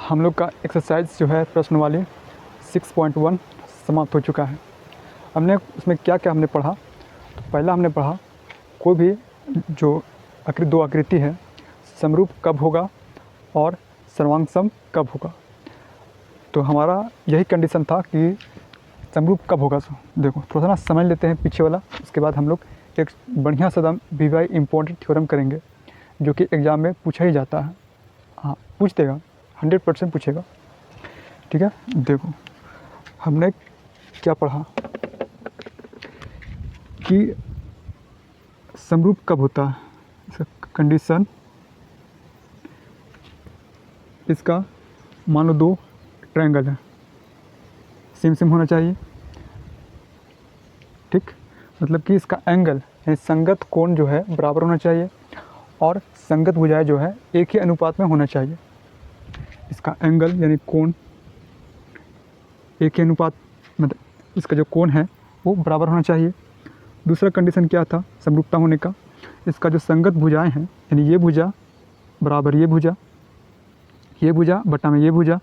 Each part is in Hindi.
हम लोग का एक्सरसाइज जो है प्रश्न वाली 6.1 समाप्त हो चुका है। हमने उसमें क्या क्या हमने पढ़ा, तो पहला हमने पढ़ा कोई भी जो दो आकृति है समरूप कब होगा और सर्वांग सम कब होगा। तो हमारा यही कंडीशन था कि समरूप कब होगा। सो देखो थोड़ा सा समझ लेते हैं पीछे वाला, उसके बाद हम लोग एक बढ़िया सा वी इम्पोर्टेंट थ्योरम करेंगे जो कि एग्ज़ाम में पूछा ही जाता है। हाँ, पूछ देगा, 100% पूछेगा। ठीक है, देखो हमने क्या पढ़ा कि समरूप कब होता है। इसका कंडीशन, इसका मान लो दो ट्रायंगल है, सेम सेम होना चाहिए। ठीक, मतलब कि इसका एंगल यानी संगत कोण जो है बराबर होना चाहिए और संगत भुजाएं जो है एक ही अनुपात में होना चाहिए। इसका एंगल यानी कोण एक ही अनुपात, मतलब इसका जो कोण है वो बराबर होना चाहिए। दूसरा कंडीशन क्या था समरूपता होने का, इसका जो संगत भुजाएं हैं यानी ये भुजा बराबर ये भुजा बटा में ये भुजा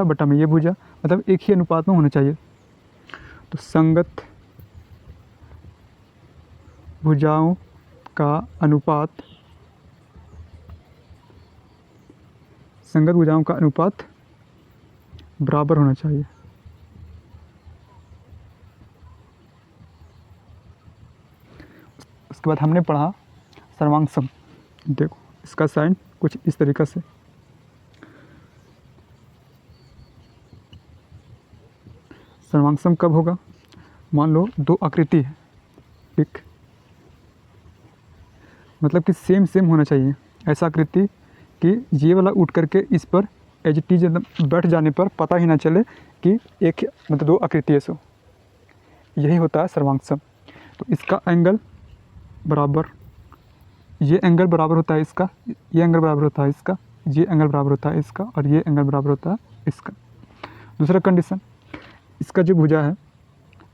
बटा में ये भुजा, मतलब एक ही अनुपात में होना चाहिए। तो संगत भुजाओं का अनुपात, संगत भुजाओं का अनुपात बराबर होना चाहिए। उसके बाद हमने पढ़ा सर्वांग सम। देखो इसका साइन कुछ इस तरीक़ा से, सर्वांग सम कब होगा, मान लो दो आकृति है, ठीक, मतलब कि सेम सेम होना चाहिए। ऐसा आकृति कि ये वाला उठ करके इस पर एज टी बैठ जाने पर पता ही ना चले कि एक मतलब दो आकृति है। सो यही होता है सर्वांग सम। तो इसका एंगल बराबर, ये एंगल बराबर होता है इसका, ये एंगल बराबर होता है इसका, ये एंगल बराबर होता है इसका और ये एंगल बराबर होता है इसका। दूसरा कंडीशन, इसका जो भुजा है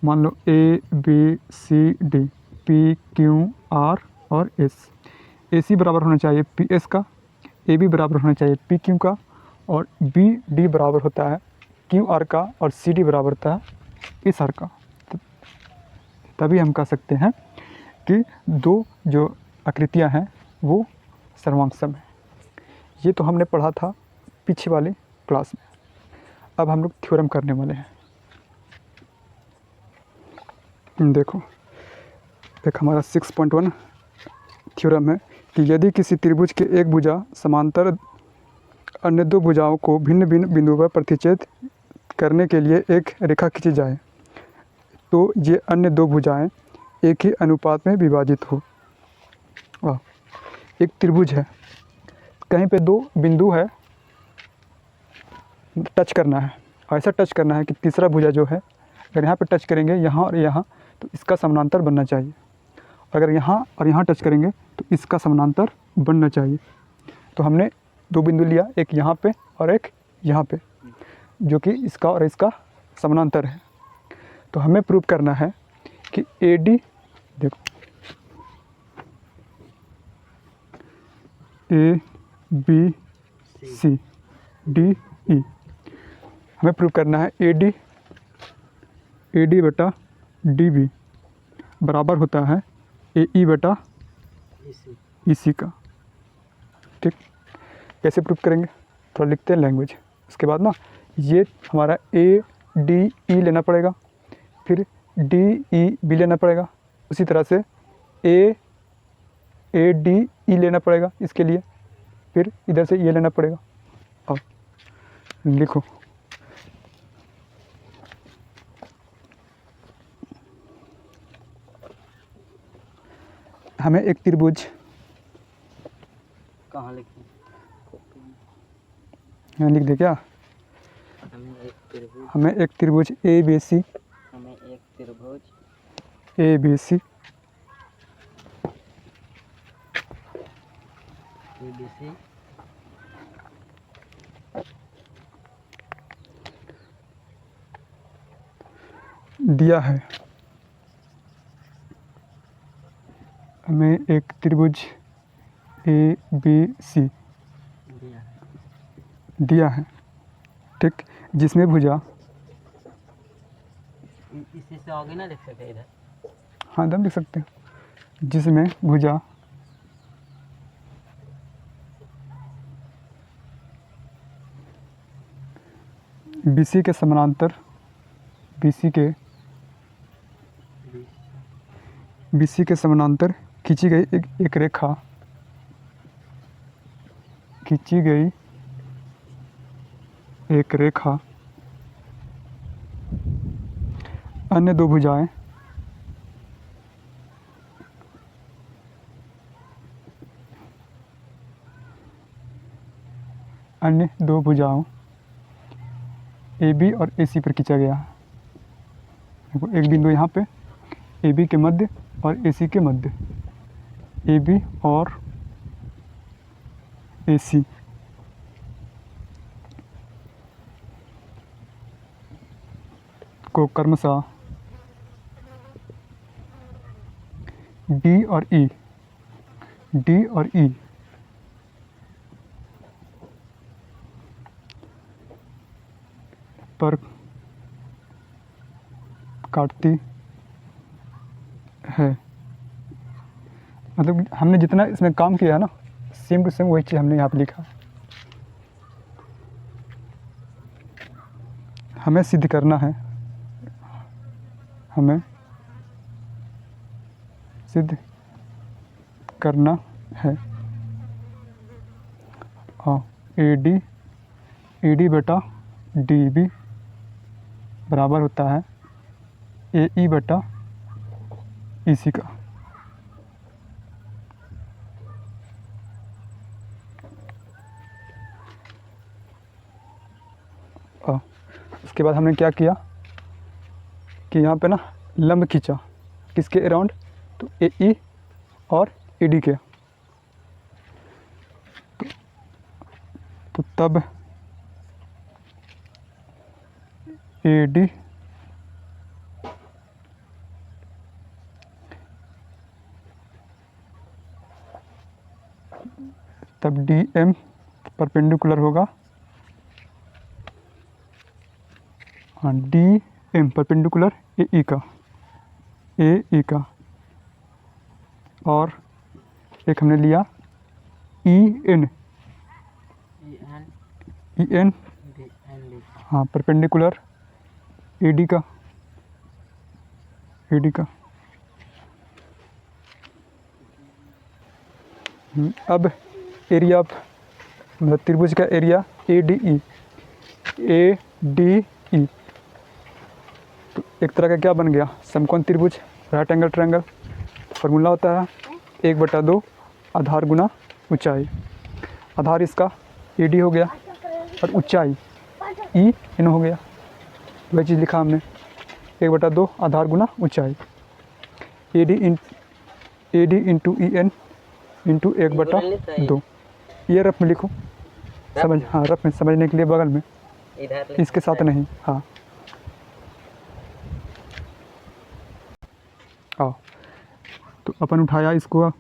मान लो A B C D, P Q R और एस, ए सी बराबर होना चाहिए पी एस का, ए बी बराबर होना चाहिए पी क्यू का और बी डी बराबर होता है क्यू आर का और सी डी बराबर होता है इस आर का। तभी हम कह सकते हैं कि दो जो आकृतियां हैं वो सर्वांग सम है। ये तो हमने पढ़ा था पीछे वाली क्लास में। अब हम लोग थ्योरम करने वाले हैं। देखो एक हमारा 6.1 थ्योरम है कि यदि किसी त्रिभुज के एक भुजा समांतर अन्य दो भुजाओं को भिन्न भिन्न बिंदुओं पर प्रतिच्छेद करने के लिए एक रेखा खींची जाए तो ये अन्य दो भुजाएं एक ही अनुपात में विभाजित हो। एक त्रिभुज है, कहीं पे दो बिंदु है, टच करना है, ऐसा टच करना है कि तीसरा भुजा जो है अगर यहाँ पे टच करेंगे यहाँ और यहाँ तो इसका समानांतर बनना चाहिए, अगर यहाँ और यहाँ टच करेंगे तो इसका समानांतर बनना चाहिए। तो हमने दो बिंदु लिया, एक यहाँ पे और एक यहाँ पे, जो कि इसका और इसका समानांतर है। तो हमें प्रूव करना है कि ए डी, देखो ए बी सी डी ई, हमें प्रूव करना है ए डी बटा डी बी बराबर होता है ए ई बटा ई सी का। ठीक, कैसे प्रूव करेंगे, थोड़ा लिखते हैं लैंग्वेज। उसके बाद ना ये हमारा ए डी ई लेना पड़ेगा, फिर डी ई बी लेना पड़ेगा, उसी तरह से ए डी ई लेना पड़ेगा इसके लिए, फिर इधर से ये लेना पड़ेगा। अब लिखो, हमें एक त्रिभुज, कहाँ लिखें, यहाँ लिख दे क्या, हमें एक त्रिभुज ए बी सी, हमें एक त्रिभुज ए बी सी ABC दिया है। हमें एक त्रिभुज ए बी सी दिया है। ठीक, जिसमें भुजा, इसी से आगे ना लिख सके इधर। हाँ दम लिख सकते हैं, जिसमें भुजा BC के समानांतर, BC के समानांतर खींची गई एक रेखा, अन्य दो भुजाएं AB और AC पर खींचा गया। देखो एक बिंदु यहाँ पे AB के मध्य और AC के मध्य, AB और AC को क्रमशः D और E पर काटती है। मतलब हमने जितना इसमें काम किया है ना, सेम टू सेम वही चीज़ हमने यहाँ पे लिखा। हमें सिद्ध करना है, AD बटा DB बराबर होता है AE बटा EC का। उसके बाद हमने क्या किया कि यहाँ पे ना लंब खींचा, किसके अराउंड, तो AE और AD के। तो तब AD तब DM परपेंडिकुलर होगा, हाँ DM परपेंडिकुलर AE का, और एक हमने लिया EN, हाँ परपेंडिकुलर AD का। अब एरिया ऑफ मतलब त्रिभुज का एरिया ADE, तो एक तरह का क्या बन गया, समकोण त्रिभुज, राइट एंगल ट्रायंगल। फार्मूला होता है 1/2 आधार गुना ऊंचाई। आधार इसका AD हो गया और ऊंचाई EN हो गया। वही चीज़ लिखा हमने, 1/2 आधार गुना ऊंचाई, AD इंटू EN इंटू 1/2। ये रफ में लिखो, समझ, हाँ रफ में समझने के लिए बगल में, इसके साथ नहीं। हाँ आओ, तो अपन उठाया इसको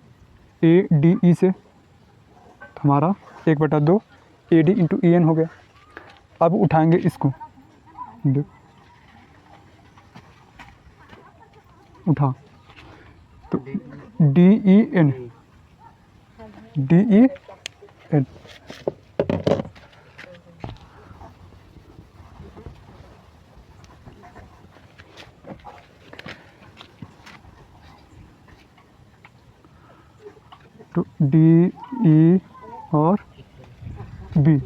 ADE से, तो हमारा 1/2 AD इंटू EN हो गया। अब उठाएंगे इसको, उठा तो DEN तो DE और B,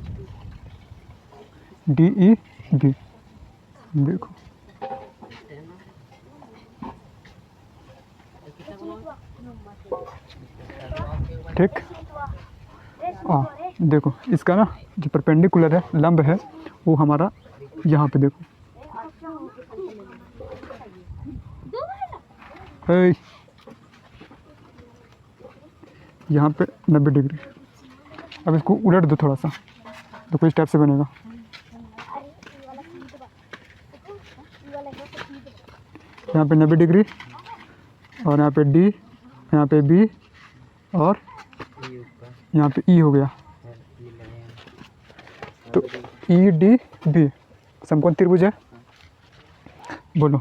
देखो ठीक। देखो इसका ना जो परपेंडिकुलर है, लंब है, वो हमारा यहाँ पे देखो है, यहाँ पे 90 डिग्री। अब इसको उलट दो थोड़ा सा, तो कुछ टाइप से बनेगा। यहाँ पे 90 डिग्री और यहाँ पे D, यहाँ पे B और यहाँ पे E हो गया। तो ई डी बी समकोण त्रिभुज है। बोलो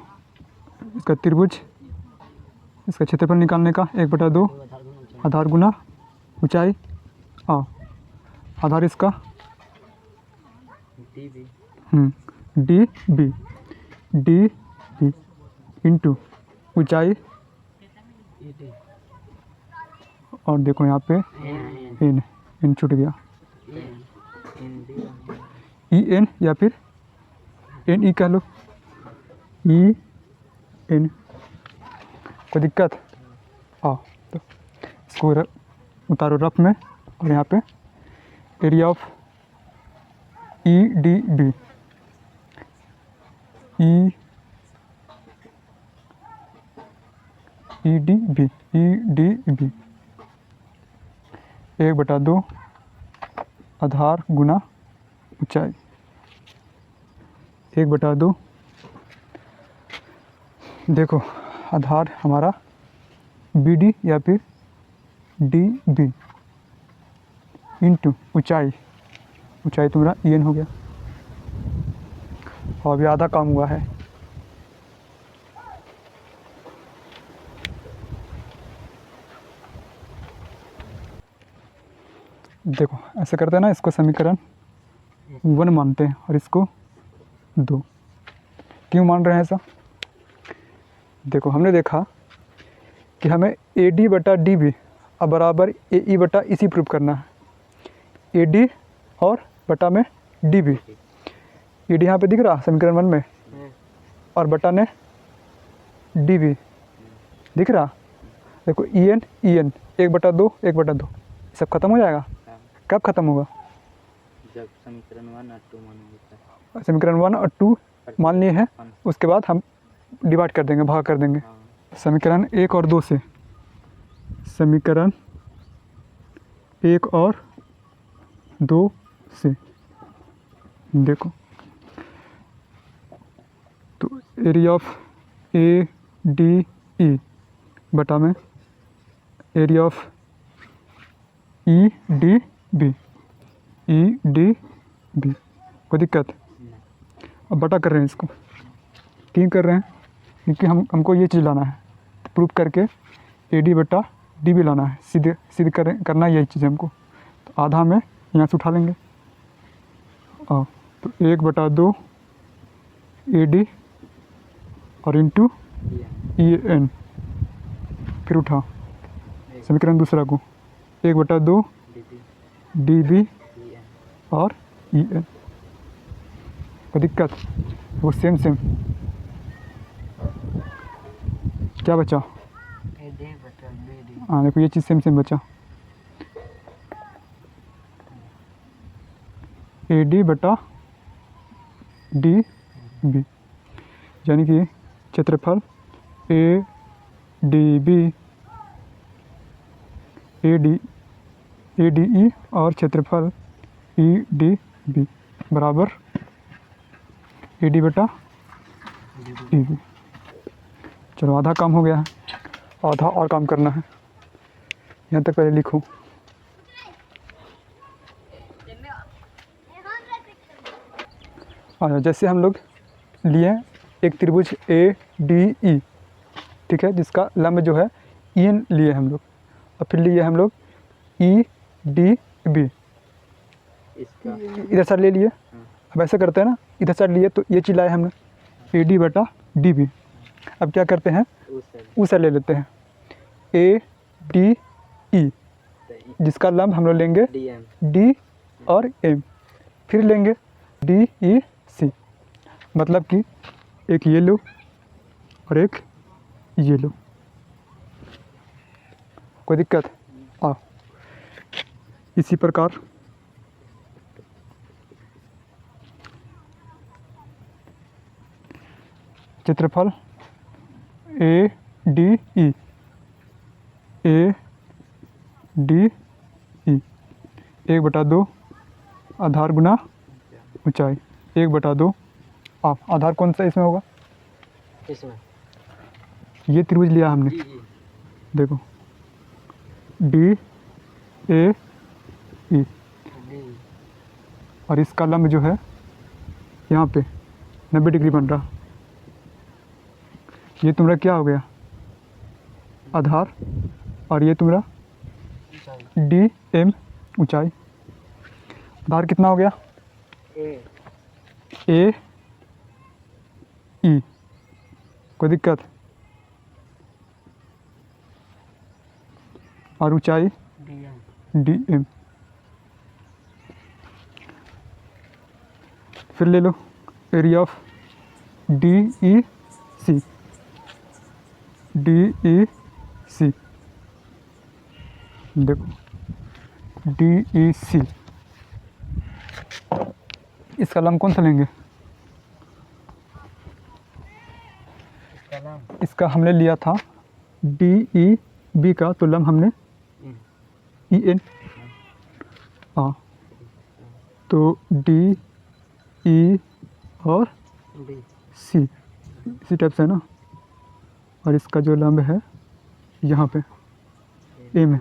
इसका त्रिभुज, इसका क्षेत्रफल निकालने का 1/2 आधार गुना ऊंचाई। आधार इसका डी बी इंटू ऊंचाई, और देखो यहाँ पे एन छूट गया, ई एन या फिर एन ई कह लो, ई एन। कोई दिक्कत? तो इसको उतारो रफ में, और यहाँ पे area of E D B, E D B 1/2 आधार गुना ऊंचाई, 1/2। देखो आधार हमारा बी डी या फिर डी बी इंटू ऊंचाई तुम्हारा ई एन हो गया, और अभी आधा काम हुआ है। देखो ऐसे करते हैं ना, इसको समीकरण 1 मानते हैं और इसको 2। क्यों मान रहे हैं ऐसा? देखो हमने देखा कि हमें ए डी बटा डी बी बराबर ए ई बटा इसी प्रूव करना है। ए डी और बटा में डी बी, ए डी यहाँ पे दिख रहा समीकरण 1 में, और बटा ने डी बी दिख रहा। देखो ई एन 1/2 1/2 सब खत्म हो जाएगा। कब खत्म होगा? जब समीकरण 1 और 2 मान होता है। समीकरण 1 और 2 मान लिए हैं, उसके बाद हम डिवाइड कर देंगे, भाग कर देंगे। समीकरण 1 और 2 से, समीकरण 1 और 2 से देखो, तो area of A D E बटा में area of E D B, कोई दिक्कत? अब बटा कर रहे हैं इसको, क्यों कर रहे हैं? क्योंकि हमको ये चीज़ लाना है, तो प्रूफ करके ए डी बटा डी बी लाना है, सीधे करना यही चीज़ है हमको। तो आधा में यहाँ से उठा लेंगे, तो 1/2 ए डी और इंटू ई एन, फिर उठा समीकरण दूसरा को 1/2 डी बी और ई एन। कोई दिक्कत? वो सेम क्या बचा? हाँ देखो ये चीज़ सेम बचा, ए डी बटा डी बी, यानी कि क्षेत्रफल A D B A D E और क्षेत्रफल ई डी बी बराबर ए डी बटा डी बी। चलो आधा काम हो गया है, आधा और काम करना है। यहाँ तक पहले लिखो। जैसे हम लोग लिए एक त्रिभुज ए डी ई, ठीक है, जिसका लंब जो है ई एन लिए हम लोग, और फिर लिए हम लोग ई डी बी, इधर साइड ले लिए। अब ऐसे करते हैं ना, इधर साइड लिए तो ये चीज़ लाए हमने ए डी बटा डी बी। अब क्या करते हैं, उस साइड ले लेते हैं ए डी ई, जिसका लंब हम लोग लेंगे डी और एम, फिर लेंगे डी ई सी, मतलब कि एक ये लो और एक ये लो। कोई दिक्कत? इसी प्रकार क्षेत्रफल ए डी ई 1/2 आधार गुना ऊंचाई 1/2। आधार कौन सा इसमें होगा? इसमें ये त्रिभुज लिया हमने, देखो डी ए ई, और इसका लंब जो है यहाँ पे 90 डिग्री बन रहा। ये तुम्हारा क्या हो गया, आधार, और ये तुम्हारा डी एम ऊंचाई। आधार कितना हो गया, ए ई, कोई दिक्कत, और ऊंचाई डी एम। फिर ले लो area of D E C, D E C, देखो डी ई सी, इसका लंब कौन सा लेंगे, इसका हमने लिया था डी ई बी का, तो लंब हमने ई एन, हाँ, तो डी ई और सी इसी टाइप से है ना। और इसका जो लंब है यहाँ पे ए में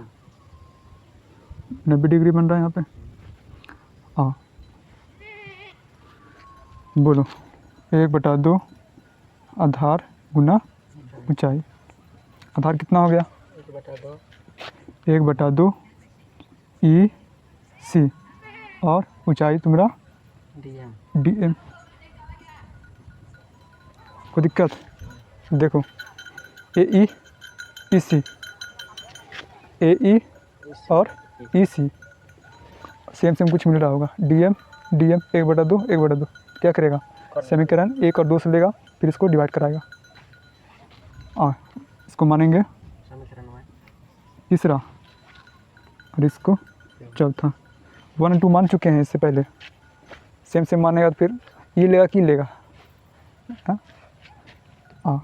90 डिग्री बन रहा है यहाँ पे। हाँ, बोलो 1/2 आधार गुना ऊंचाई। आधार कितना हो गया, 1/2 ई सी, और ऊंचाई तुम्हारा डी एम। कोई दिक्कत, देखो ए ई सी, ए ई और ई सी सेम सेम कुछ मिल रहा होगा, डी एम 1/2 क्या करेगा, समीकरण 1 और 2 से लेगा, फिर इसको डिवाइड कराएगा। इसको मानेंगे तीसरा और इसको चौथा। 1 और 2 मान चुके हैं इससे पहले, सेम सेम मानेगा तो फिर ये लेगा कि लेगा।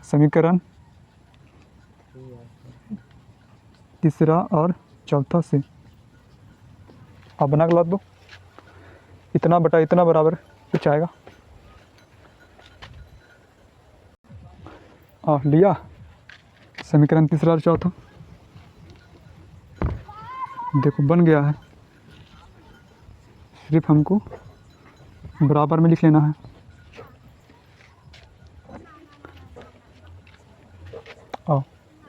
समीकरण तीसरा और चौथा से आप बना के ला दो, इतना बटा इतना बराबर कुछ आएगा। लिया समीकरण तीसरा और चौथा, देखो बन गया है। सिर्फ हमको बराबर में लिख लेना है।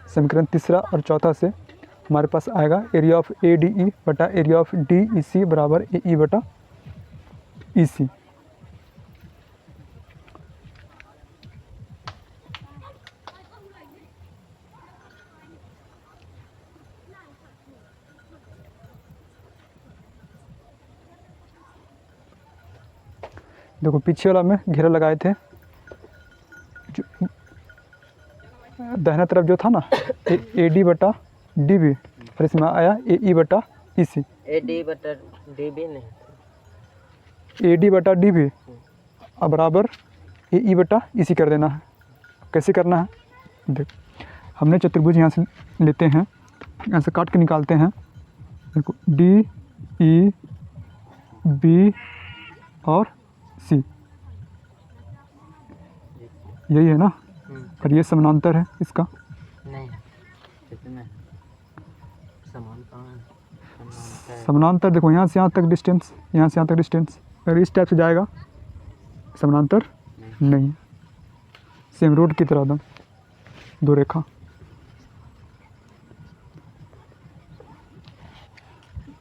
समीकरण तीसरा और चौथा से हमारे पास आएगा area of A D E बटा एरिया ऑफ डी ई सी बराबर ए ई बटा ई सी। देखो पीछे वाला में घेरा लगाए थे, दाहिना तरफ जो था ना ए डी बटा डी बी, और इसमें आया ए ई बटा ई सी। ए डी बटा डी बी नहीं, ए डी बटा डी बी अब बराबर ए ई बटा ई सी कर देना है। कैसे करना है, देख हमने चतुर्भुज यहाँ से लेते हैं, यहाँ से काट के निकालते हैं। देखो डी ई बी और सी, यही है ना, और ये समानांतर है इसका। नहीं कितना समानांतर देखो यहाँ से यहाँ तक डिस्टेंस, यहाँ से यहाँ तक डिस्टेंस, अगर इस टाइप से जाएगा समानांतर नहीं है। सेम रोड की तरह दम दो रेखा।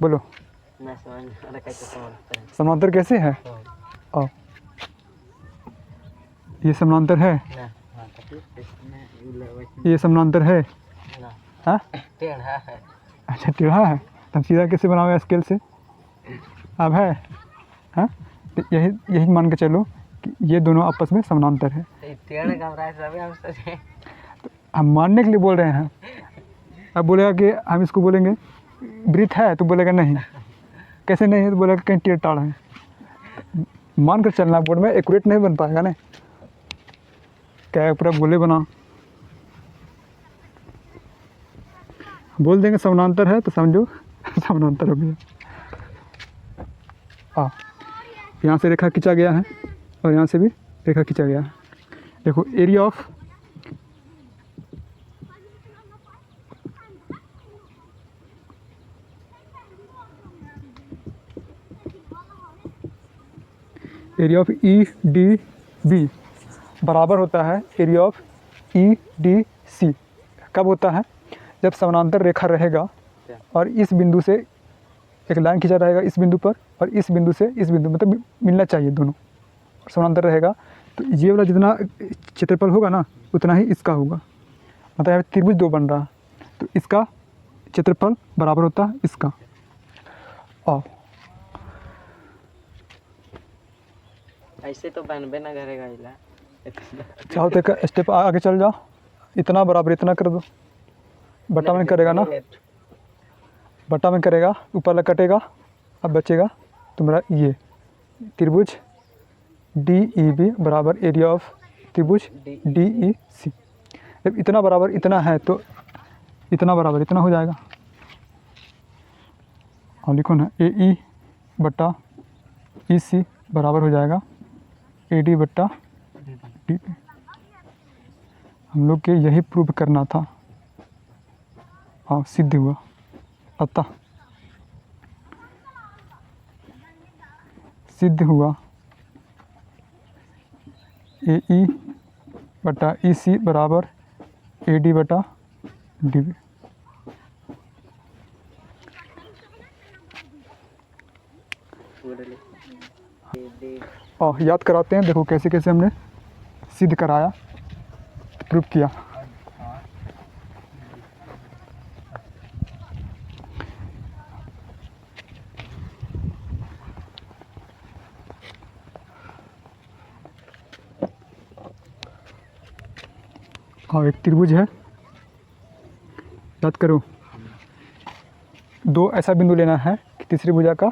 बोलो मैं समझ कैसे समानांतर है। समानांतर कैसे है, आओ ये समानांतर है, ये समानांतर है, हाँ टेढ़ा है। अच्छा टेढ़ा है, तब सीधा कैसे बनाओगे स्केल से, अब है, हाँ तो यही मान के चलो कि ये दोनों आपस में समानांतर है। टेढ़ा का हम हम मानने के लिए बोल रहे हैं। अब बोलेगा कि हम इसको बोलेंगे वृत्त है, तो बोलेगा नहीं, कैसे नहीं है, तो बोलेगा कहीं टेढ़ टाढ़ है। मान कर चलना, बोर्ड में एक्यूरेट नहीं बन पाएगा ना, क्या पूरा गोले बना। बोल देंगे समानांतर है तो समझो समानांतर हो गया। यहाँ से रेखा खींचा गया है और यहाँ से भी रेखा खींचा गया है। देखो area of area of E D B बराबर होता है area of E D C. कब होता है? जब समानांतर रेखा रहेगा और इस बिंदु से एक लाइन खींचा रहेगा इस बिंदु पर, और इस बिंदु से इस बिंदु, मतलब मिलना चाहिए दोनों, और समानांतर रहेगा। तो ये वाला जितना क्षेत्रफल होगा ना उतना ही इसका होगा। मतलब यहाँ पे त्रिभुज 2 बन रहा है, तो इसका क्षेत्रफल बराबर होता है इसका। और ऐसे तो बनबे ना करेगा इला। चाहो तो एक स्टेप आगे चल जाओ, इतना बराबर इतना कर दो, बट्टा में करेगा ना, बट्टा में करेगा, ऊपर लग कटेगा, अब बचेगा तुम्हारा ये त्रिभुज डी ई बी बराबर एरिया ऑफ त्रिभुज डी ई सी। जब इतना बराबर इतना है तो इतना बराबर इतना हो जाएगा। और लिखो ना ए ई बट्टा ई सी बराबर हो जाएगा ए डी बट्टा डी बी। हम लोग के यही प्रूव करना था। हाँ, सिद्ध हुआ। अतः सिद्ध हुआ ए ई बटा ई सी बराबर ए डी बटा डी बी। और याद कराते हैं, देखो कैसे कैसे हमने सिद्ध कराया, प्रूव किया। और एक त्रिभुज है, याद करो, दो ऐसा बिंदु लेना है कि तीसरी भुजा का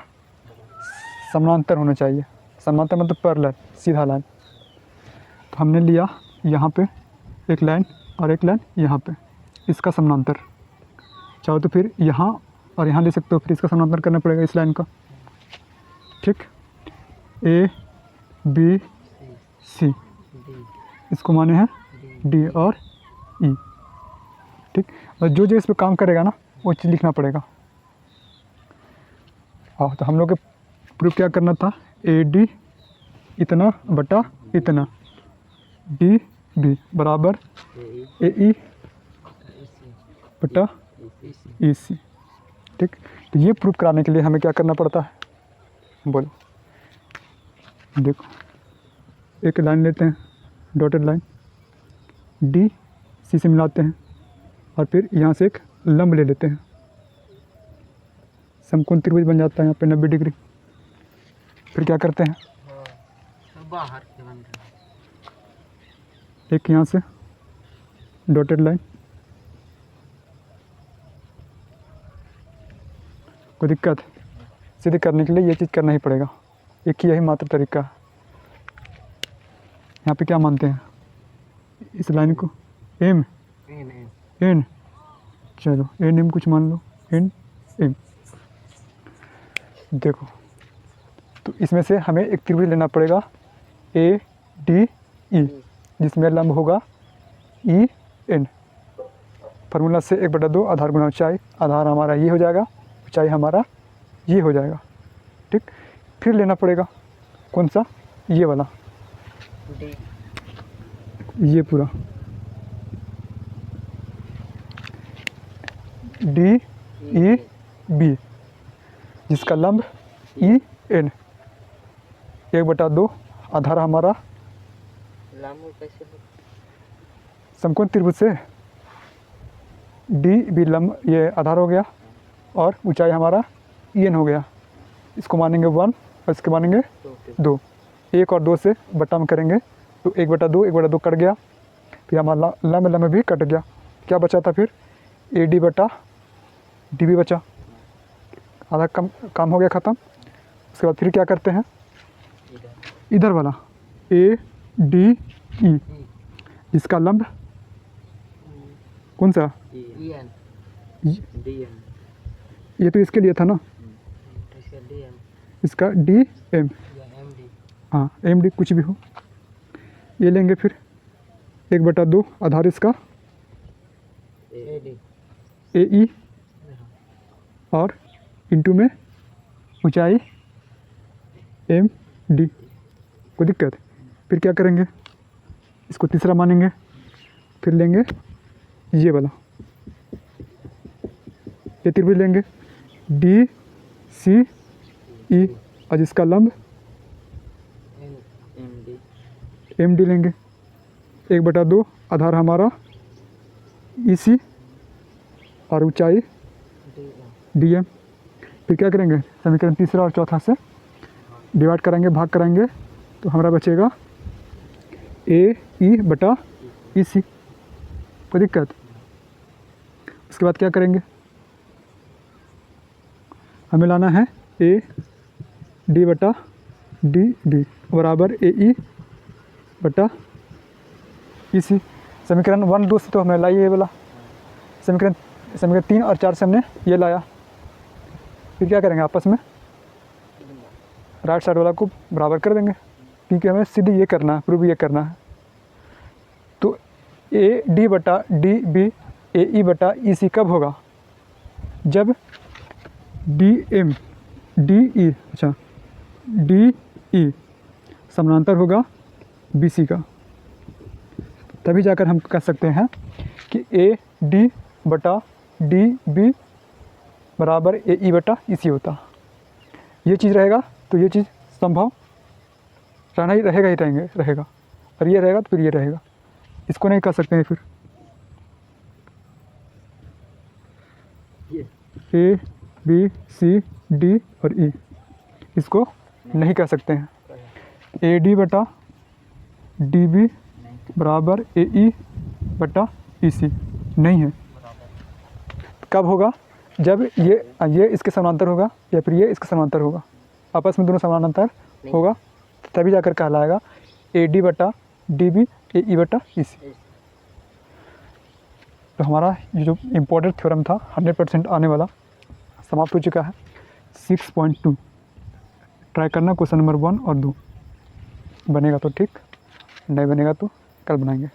समानांतर होना चाहिए। समानांतर मतलब पैरेलल, सीधा लाइन। तो हमने लिया यहाँ पे एक लाइन और एक लाइन यहाँ पे, इसका समानांतर। चाहो तो फिर यहाँ और यहाँ ले सकते हो, फिर इसका समानांतर करना पड़ेगा इस लाइन का। ठीक, ए बी सी, इसको माने हैं डी और ई। ठीक, और जो जो इस पर काम करेगा ना वो चीज़ लिखना पड़ेगा। हाँ, तो हम लोग के प्रूफ क्या करना था, ए डी इतना बटा इतना, डी बी बराबर ए ई बटा ई सी। ठीक, तो ये प्रूफ कराने के लिए हमें क्या करना पड़ता है, बोलो। देखो, एक लाइन लेते हैं, डॉटेड लाइन, डी सी से मिलाते हैं, और फिर यहाँ से एक लंब ले लेते हैं, समकोण त्रिभुज बन जाता है यहाँ पे 90 डिग्री। फिर क्या करते हैं, बाहर के बन रहा है। एक यहाँ से डॉटेड लाइन, कोई दिक्कत, सीधे करने के लिए ये चीज़ करना ही पड़ेगा, एक ही यही मात्र तरीका है। यहाँ पे क्या मानते हैं, इस लाइन को एम एन, चलो एन एम कुछ मान लो, एन एम। देखो, तो इसमें से हमें एक त्रिभुज लेना पड़ेगा ए डी ई, जिसमें लंब होगा ई एन। फार्मूला से 1/2 आधार गुना ऊंचाई, आधार हमारा ये हो जाएगा, ऊंचाई हमारा ये हो जाएगा। ठीक, फिर लेना पड़ेगा कौन सा, ये वाला, ये पूरा डी ई बी, जिसका लंब ई एन, 1/2 आधार हमारा कैसे समकोण त्रिभुज से डी बी लंब, ये आधार हो गया, और ऊंचाई हमारा ई एन हो गया। इसको मानेंगे 1 और इसके मानेंगे 2। 1 और 2 से बट्टा में करेंगे तो 1/2 कट गया, फिर हमारा लंब भी कट गया। क्या बचा था फिर, ए डी बटा डी बी बचा, आधा काम हो गया ख़त्म। उसके बाद फिर क्या करते हैं, इधर वाला ए डी ई, इसका लंब कौन सा, ये तो इसके लिए था ना, इसका डी एम, हाँ एम डी कुछ भी हो, ये लेंगे। फिर 1/2 आधार इसका ए ई, और इंटू में ऊंचाई एम डी, कोई दिक्कत? फिर क्या करेंगे, इसको तीसरा मानेंगे, फिर लेंगे ये वाला, ये त्रिभुज लेंगे डी सी ई, और जिसका लंब एम डी लेंगे, 1/2 आधार हमारा ई सी और ऊंचाई डी एम। फिर क्या करेंगे, समीकरण तीसरा और चौथा से डिवाइड करेंगे, भाग करेंगे, तो हमारा बचेगा ए ई बटा ई सी। कोई दिक्कत? उसके बाद क्या करेंगे, हमें लाना है ए डी बटा डी डी बराबर ए ई बटा ई सी। समीकरण 1 2 से तो हमें लाइए ये वाला, समीकरण 3 और 4 से हमने ये लाया। फिर क्या करेंगे, आपस में राइट साइड वाला को बराबर कर देंगे, क्योंकि हमें सीधे ये करना है, प्रूव ये करना है। तो ए डी बटा डी बी ए ई बटा ई सी कब होगा, जब डी एम डी ई अच्छा डी ई समानांतर होगा बी सी का, तभी जाकर हम कह सकते हैं कि ए डी बटा डी बी बराबर ए ई बटा ई सी होता। ये चीज़ रहेगा तो ये चीज़ संभव रहना ही रहेगा, और ये रहेगा तो फिर ये रहेगा, इसको नहीं कर सकते हैं। फिर ए बी सी डी और ई, इसको नहीं कह सकते हैं। ए डी बटा डी बी बराबर ए ई बटा ई सी नहीं है। कब होगा, जब ये इसके समानांतर होगा या फिर ये इसके समानांतर होगा, आपस में दोनों समानांतर होगा, तभी जाकर कहलाएगा ए डी बटा डी बी ए ई बटा ई सी। तो हमारा ये जो इम्पोर्टेंट थ्योरम था 100% आने वाला समाप्त हो चुका है। 6.2 ट्राई करना, क्वेश्चन नंबर 1 और 2 बनेगा तो ठीक, नहीं बनेगा तो कल बनाएंगे।